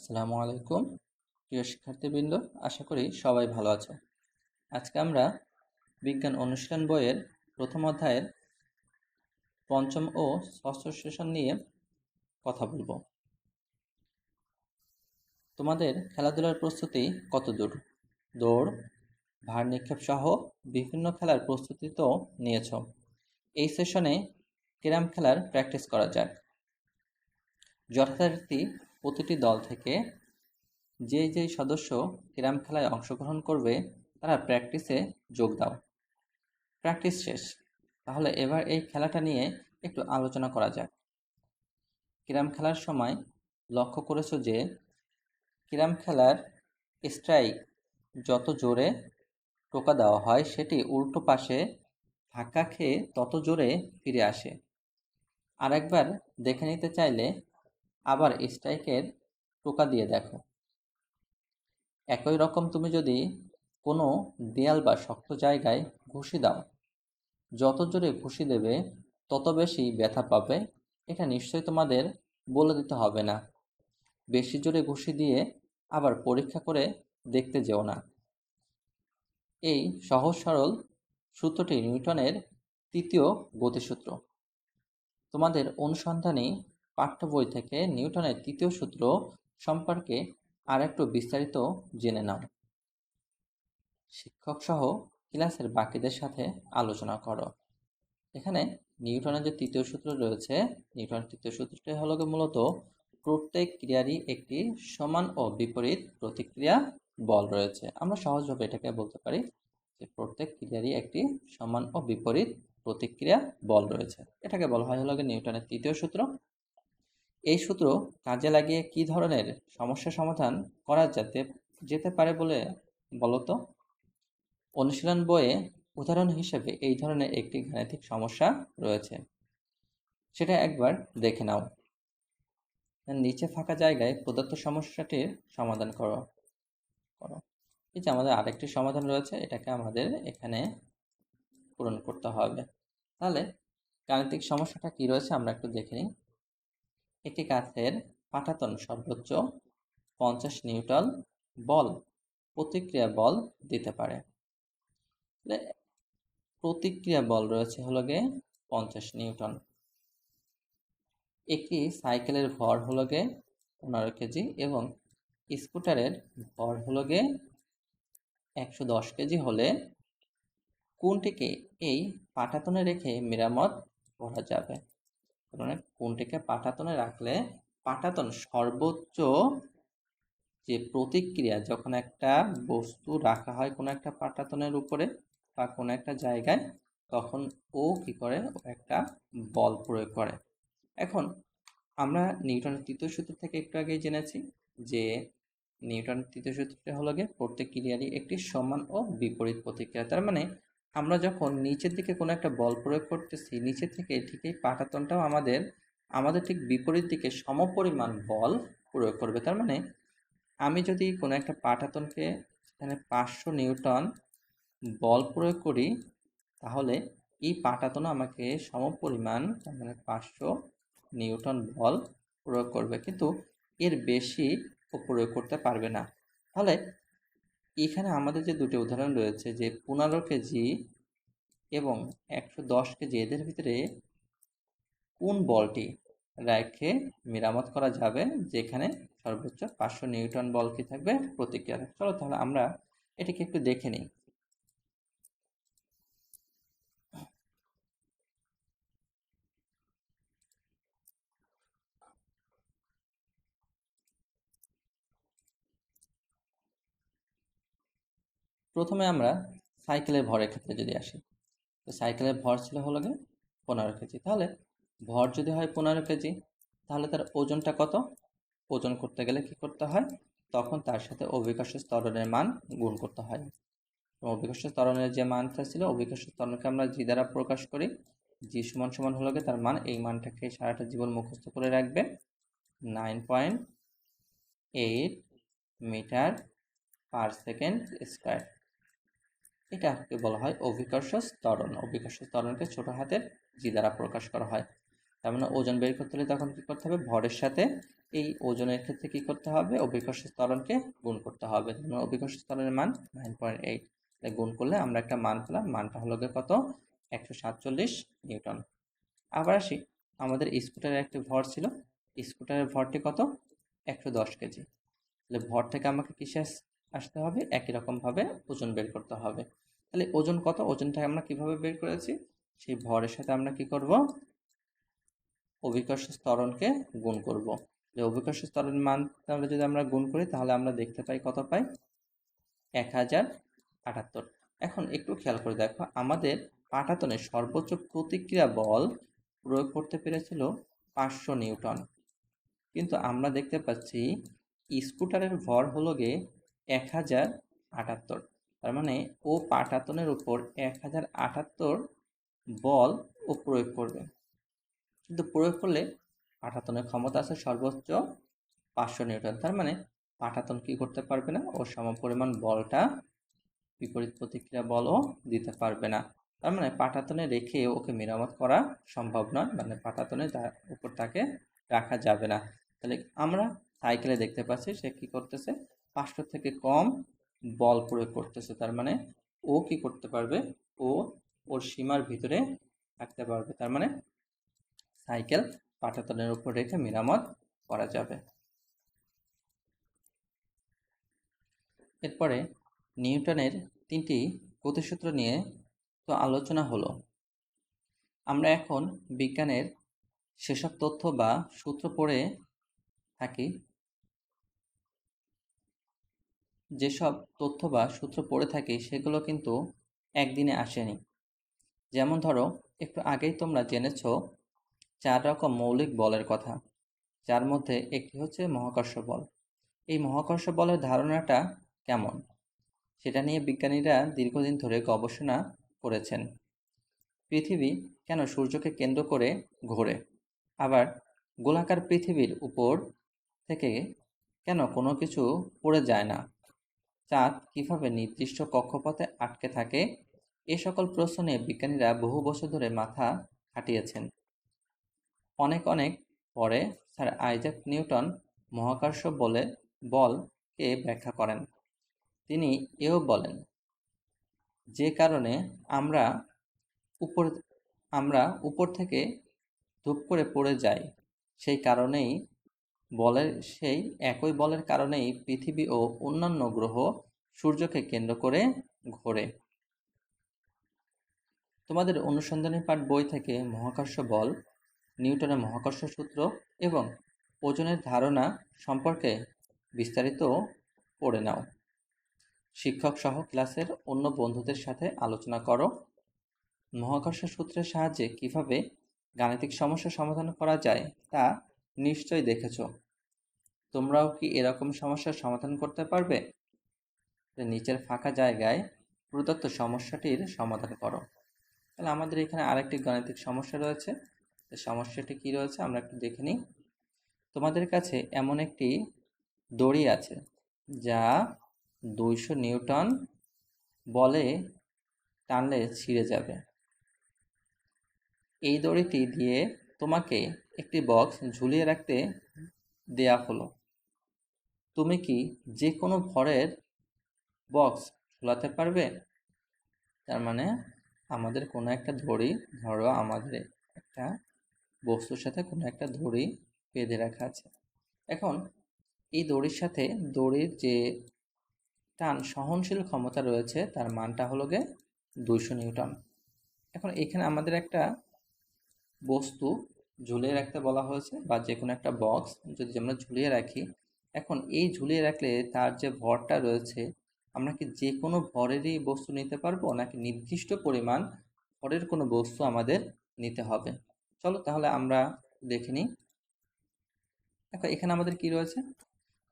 আসসালামু আলাইকুম প্রিয় শিক্ষার্থীবৃন্দ, আশা করি সবাই ভালো আছে। আজকে আমরা বিজ্ঞান অনুশীলন বইয়ের প্রথম অধ্যায়ের পঞ্চম ও ষষ্ঠ সেশন নিয়ে কথা বলবো। তোমাদের খেলাধুলার প্রস্তুতি কত দূর? দৌড়, ভার নিক্ষেপ সহ বিভিন্ন খেলার প্রস্তুতি তো নিয়েছ। এই সেশনে ক্যারাম খেলার প্র্যাকটিস করা যাক। যথারীতি প্রতিটি দল থেকে যেই সদস্য ক্যারাম খেলায় অংশগ্রহণ করবে তারা প্র্যাকটিসে যোগ দাও। প্র্যাকটিস শেষ, তাহলে এবার এই খেলাটা নিয়ে একটু আলোচনা করা যাক। ক্যারাম খেলার সময় লক্ষ্য করেছো যে ক্যারাম খেলার স্ট্রাইক যত জোরে টোকা দেওয়া হয় সেটি উল্টো পাশে ধাক্কা খেয়ে তত জোরে ফিরে আসে। আরেকবার দেখে নিতে চাইলে আবার স্ট্রাইকের টোকা দিয়ে দেখো। একই রকম তুমি যদি কোনো দেয়াল বা শক্ত জায়গায় ঘুষি দাও, যত জোরে ঘুষি দেবে তত বেশি ব্যথা পাবে। এটা নিশ্চয়ই তোমাদের বলে দিতে হবে না। বেশি জোরে ঘুষি দিয়ে আবার পরীক্ষা করে দেখতে যেও না। এই সহজ সরল সূত্রটি নিউটনের তৃতীয় গতিসূত্র। তোমাদের অনুসন্ধানী পাঠ্য বই থেকে নিউটনের তৃতীয় সূত্র সম্পর্কে আরেকটু বিস্তারিত জেনে নাও। শিক্ষক সহ ক্লাসের বাকিদের সাথে আলোচনা করো। এখানে নিউটনের যে তৃতীয় সূত্র রয়েছে, নিউটনের তৃতীয় সূত্রটি হলো মূলত প্রত্যেক ক্রিয়ারই একটি সমান ও বিপরীত প্রতিক্রিয়া বল রয়েছে। আমরা সহজভাবে এটাকে বলতে পারি যে প্রত্যেক ক্রিয়ারই একটি সমান ও বিপরীত প্রতিক্রিয়া বল রয়েছে। এটাকে বলা হয় হলো নিউটনের তৃতীয় সূত্র। এই সূত্র কাজে লাগিয়ে কি ধরনের সমস্যা সমাধান করা যেতে পারে বলতো? অনুশীলন বইয়ে উদাহরণ হিসেবে এই ধরনের একটি গাণিতিক সমস্যা রয়েছে, সেটা একবার দেখে নাও। নিচে ফাঁকা জায়গায় প্রদত্ত সমস্যাটির সমাধান করো। এই যে আমাদের আরেকটি সমাধান রয়েছে, এটাকে আমাদের এখানে পূরণ করতে হবে। তাহলে গাণিতিক সমস্যাটা কি রয়েছে আমরা একটু দেখে নিই। একটি কাঠের পাটাতন সর্বোচ্চ 50 নিউটন বল প্রতিক্রিয়া বল দিতে পারে। প্রতিক্রিয়া বল রয়েছে হলো 50 নিউটন। একটি সাইকেলের ভর হলো 15 কেজি এবং স্কুটারের ভর হলো 110 কেজি হলে কোনটিকে এই পাটাতনে রেখে মেরামত করা যাবে? মানে কোনটিকে পাটাতনে রাখলে পাটাতন সর্বোচ্চ যে প্রতিক্রিয়া, যখন একটা বস্তু রাখা হয় কোনো একটা পাটাতনের উপরে বা কোনো একটা জায়গায়, তখন ও কি করে, ও একটা বল প্রয়োগ করে। এখন আমরা নিউটনের তৃতীয় সূত্র থেকে একটু আগেই জেনেছি যে নিউটনের তৃতীয় সূত্রটা হলো প্রত্যেক ক্রিয়ারই একটি সমান ও বিপরীত প্রতিক্রিয়া। তার মানে আমরা যখন নিচের দিকে কোনো একটা বল প্রয়োগ করতেছি, নিচের থেকে ঠিক এই পাটাতনটাও আমাদের ঠিক বিপরীত দিকে সমপরিমাণ বল প্রয়োগ করবে। তার মানে আমি যদি কোনো একটা পাটাতনকে এখানে 500 নিউটন বল প্রয়োগ করি, তাহলে এই পাটাতনও আমাকে সমপরিমাণ মানে 500 নিউটন বল প্রয়োগ করবে, কিন্তু এর বেশি ও প্রয়োগ করতে পারবে না। তাহলে এখানে আমাদের যে দুটি উদাহরণ রয়েছে, যে 15 কেজি এবং 110 কেজি, এদের ভিতরে কোন বলটি রেখে মেরামত করা যাবে যেখানে সর্বোচ্চ 500 নিউটন বল কি থাকবে প্রতিক্রিয়া? চলো তাহলে আমরা এটাকে একটু দেখে নিই। প্রথমে আমরা সাইকেলের ভরের ক্ষেত্রে যদি আসি, তো সাইকেলের ভর ছিল হলো 15 কেজি। তাহলে ভর যদি হয় 15 কেজি, তাহলে তার ওজনটা কত? ওজন করতে গেলে কি করতে হয়, তখন তার সাথে অভিকর্ষ ত্বরণের মান গুণ করতে হয়। অভিকর্ষ ত্বরণের যে মানটা ছিল, অভিকর্ষ ত্বরণকে আমরা জি দ্বারা প্রকাশ করি। জি সমান সমান হলো তার মান, এই মানটাকে সারাটা জীবন মুখস্থ করে রাখবে, 9.8 মিটার পার সেকেন্ড স্কয়ার। এটাকে বলা হয় অভিকর্ষ ত্বরণ। অভিকর্ষ ত্বরণকে ছোট হাতের জি দ্বারা প্রকাশ করা হয়। তার মানে ওজন বের করতে হলে তখন কি করতে হবে, ভরের সাথে এই ওজনের ক্ষেত্রে কি করতে হবে, অভিকর্ষ ত্বরণকে গুণ করতে হবে। অভিকর্ষ ত্বরণের মান 9.8, গুণ করলে আমরা একটা মান পেলাম, মানটা হলো গিয়ে কত, 147 নিউটন। আবার আসি, আমাদের স্কুটারের একটি ভর ছিল, স্কুটারের ভরটি কত, 110 কেজি। তাহলে ভর থেকে আমাকে কিসে আসতে হবে, একই রকমভাবে ওজন বের করতে হবে। তাহলে ওজন কত, ওজনটা আমরা কিভাবে বের করেছি, সেই ভরের সাথে আমরা কি করব, অভিকর্ষ ত্বরণকে গুণ করব। যে অভিকর্ষ ত্বরণ মান তাহলে যদি আমরা গুণ করি তাহলে আমরা দেখতে পাই কত পাই, 1078। এখন একটু খেয়াল করে দেখো, আমাদের পাটাতনে সর্বোচ্চ প্রতিক্রিয়া বল প্রয়োগ করতে পেরেছিল 500 নিউটন, কিন্তু আমরা দেখতে পাচ্ছি স্কুটারের ভর হলো গিয়ে 1078। তার মানে ও পাটাতনের উপর 1078 বল ও প্রয়োগ করবে, কিন্তু প্রয়োগ করলে পাটাতনের ক্ষমতা আছে সর্বোচ্চ 500 নিউটন। তার মানে পাটাতন কি করতে পারবে না, ও সমপরিমাণ বলটা বিপরীত প্রতিক্রিয়া বলও দিতে পারবে না। তার মানে পাটাতনে রেখে ওকে মেরামত করা সম্ভব নয়, মানে পাটাতনে তার উপর তাকে রাখা যাবে না। তাহলে আমরা সাইকেলে দেখতে পাচ্ছি সে কি করতেছে, 500 থেকে কম বল প্রয়োগ করতেছে। তার মানে ও কি করতে পারবে, ও ওর সীমার ভিতরে থাকতে পারবে। তার মানে সাইকেল পাটাতনের উপর রেখে মেরামত করা যাবে। এরপরে নিউটনের 3টি গতিসূত্র নিয়ে তো আলোচনা হলো। আমরা এখন বিজ্ঞানের সেসব তথ্য বা সূত্র পড়ে থাকি, যেসব তথ্য বা সূত্র পড়ে থাকি সেগুলো কিন্তু একদিনে আসেনি। যেমন ধরো, একটু আগেই তোমরা জেনেছ 4 রকম মৌলিক বলের কথা, যার মধ্যে একটি হচ্ছে মহাকর্ষ বল। এই মহাকর্ষ বলের ধারণাটা কেমন, সেটা নিয়ে বিজ্ঞানীরা দীর্ঘদিন ধরে গবেষণা করেছেন। পৃথিবী কেন সূর্যকে কেন্দ্র করে ঘোরে, আবার গোলাকার পৃথিবীর উপর থেকে কেন কোনো কিছু পড়ে যায় না, চাঁদ কিভাবে নির্দিষ্ট কক্ষপথে আটকে থাকে, এ সকল প্রশ্ন নিয়ে বিজ্ঞানীরা বহু বছর ধরে মাথা খাটিয়েছেন। অনেক অনেক পরে স্যার আইজাক নিউটন মহাকর্ষ বলকে ব্যাখ্যা করেন। তিনি এও বলেন, যে কারণে আমরা উপর আমরা উপর থেকে ধূপ করে পড়ে যাই, সেই কারণেই সেই একই বলের কারণেই পৃথিবী ও অন্যান্য গ্রহ সূর্যকে কেন্দ্র করে ঘোরে। তোমাদের অনুসন্ধানী পাঠ বই থেকে মহাকর্ষ বল, নিউটনের মহাকর্ষ সূত্র এবং ওজনের ধারণা সম্পর্কে বিস্তারিত পড়ে নাও। শিক্ষক সহ ক্লাসের অন্য বন্ধুদের সাথে আলোচনা করো। মহাকর্ষ সূত্রের সাহায্যে কিভাবে গাণিতিক সমস্যা সমাধান করা যায় তা নিশ্চয়ই দেখেছ। তোমরাও কি এরকম সমস্যার সমাধান করতে পারবে? নিচের ফাঁকা জায়গায় প্রদত্ত সমস্যাটির সমাধান করো। তাহলে আমাদের এখানে আরেকটি গাণিতিক সমস্যা রয়েছে। সমস্যাটি কি রয়েছে আমরা একটু দেখে নিই। তোমাদের কাছে এমন একটি দড়ি আছে যা 200 নিউটন বলে টানলে ছিঁড়ে যাবে। এই দড়িটি দিয়ে তোমাকে একটি বক্স ঝুলিয়ে রাখতে দেয়া হলো। তুমি কি যে কোনো ভরের বক্স ঝুলাতে পারবে? তার মানে আমাদের কোনো একটা দড়ি, ধরো আমাদের একটা বস্তুর সাথে কোনো একটা দড়ি বেঁধে রাখা আছে। এখন এই দড়ির সাথে দড়ির যে টান সহনশীল ক্ষমতা রয়েছে তার মানটা হলো গিয়ে 200 নিউটন। এখন এখানে আমাদের একটা বস্তু ঝুলিয়ে রাখতে বলা হয়েছে, বা যে কোনো একটা বক্স যদি আমরা ঝুলিয়ে রাখি, এখন এই ঝুলিয়ে রাখলে তার যে ভরটা রয়েছে, আমরা কি যে কোনো ভরেরই বস্তু নিতে পারবো, নাকি নির্দিষ্ট পরিমাণ ভরের কোনো বস্তু আমাদের নিতে হবে? চলো তাহলে আমরা দেখে নিই। দেখো এখানে আমাদের কি রয়েছে,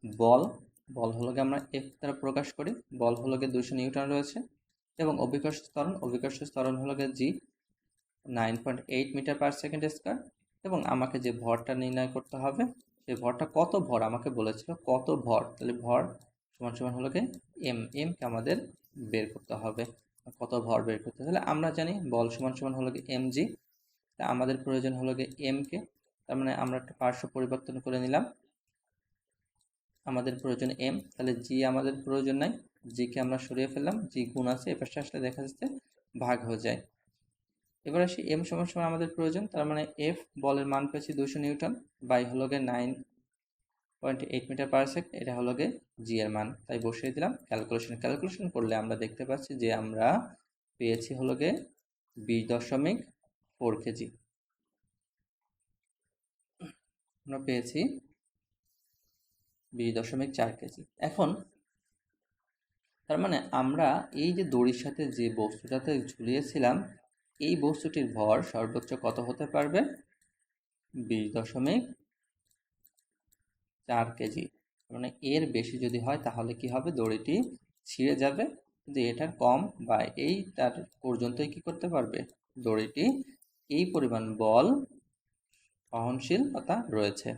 বল বল হলো গিয়ে আমরা এফ দ্বারা প্রকাশ করি, বল হলো গিয়ে 200 নিউটন রয়েছে, এবং অভিকর্ষ ত্বরণ হলো গিয়ে জি, 9.8 মিটার পার সেকেন্ড স্কয়ার। এবং আমাকে যে ভরটা নির্ণয় করতে হবে, সেই ভরটা কত ভর আমাকে বলেছিল, কত ভর, তাহলে ভর সমান সমান হলো গিয়ে কে আমাদের বের করতে হবে, কত ভর বের করতে। তাহলে আমরা জানি বল সমান সমান হলো গিয়ে mg, তা আমাদের প্রয়োজন হলো গিয়ে এমকে, তার মানে আমরা একটা পার্শ্ব পরিবর্তন করে নিলাম। আমাদের প্রয়োজন এম, তাহলে জি আমাদের প্রয়োজন নাই, জিকে আমরা সরিয়ে ফেললাম, জি গুণ আছে, এপাশে আসলে দেখা যাচ্ছে ভাগ হয়ে যায়। এবার আসি এম সমান সমান আমাদের প্রয়োজন, তার মানে এফ বলের মান পেয়েছি 200 নিউটন বাই হলো গিয়ে 9.8 মিটার পার সেকেন্ড, এটা হলো গিয়ে জি এর মান, তাই বসিয়ে দিলাম। ক্যালকুলেশন করলে আমরা দেখতে পাচ্ছি যে আমরা পেয়েছি হলো গিয়ে 20.4 কেজি। আমরা পেয়েছি 20.4 কেজি। এখন তার মানে আমরা এই যে দড়ির সাথে যে বস্তুটাতে ঝুলিয়েছিলাম, এই বস্তুটির ভর সর্বোচ্চ কত হতে পারবে? 20.4 কেজি। মানে এর বেশি যদি হয় তাহলে কি হবে? দড়িটি ছিঁড়ে যাবে, কিন্তু এটার কম বা এইটার পর্যন্তই কি করতে পারবে? দড়িটি এই পরিমাণ বল সহনশীলতা রয়েছে।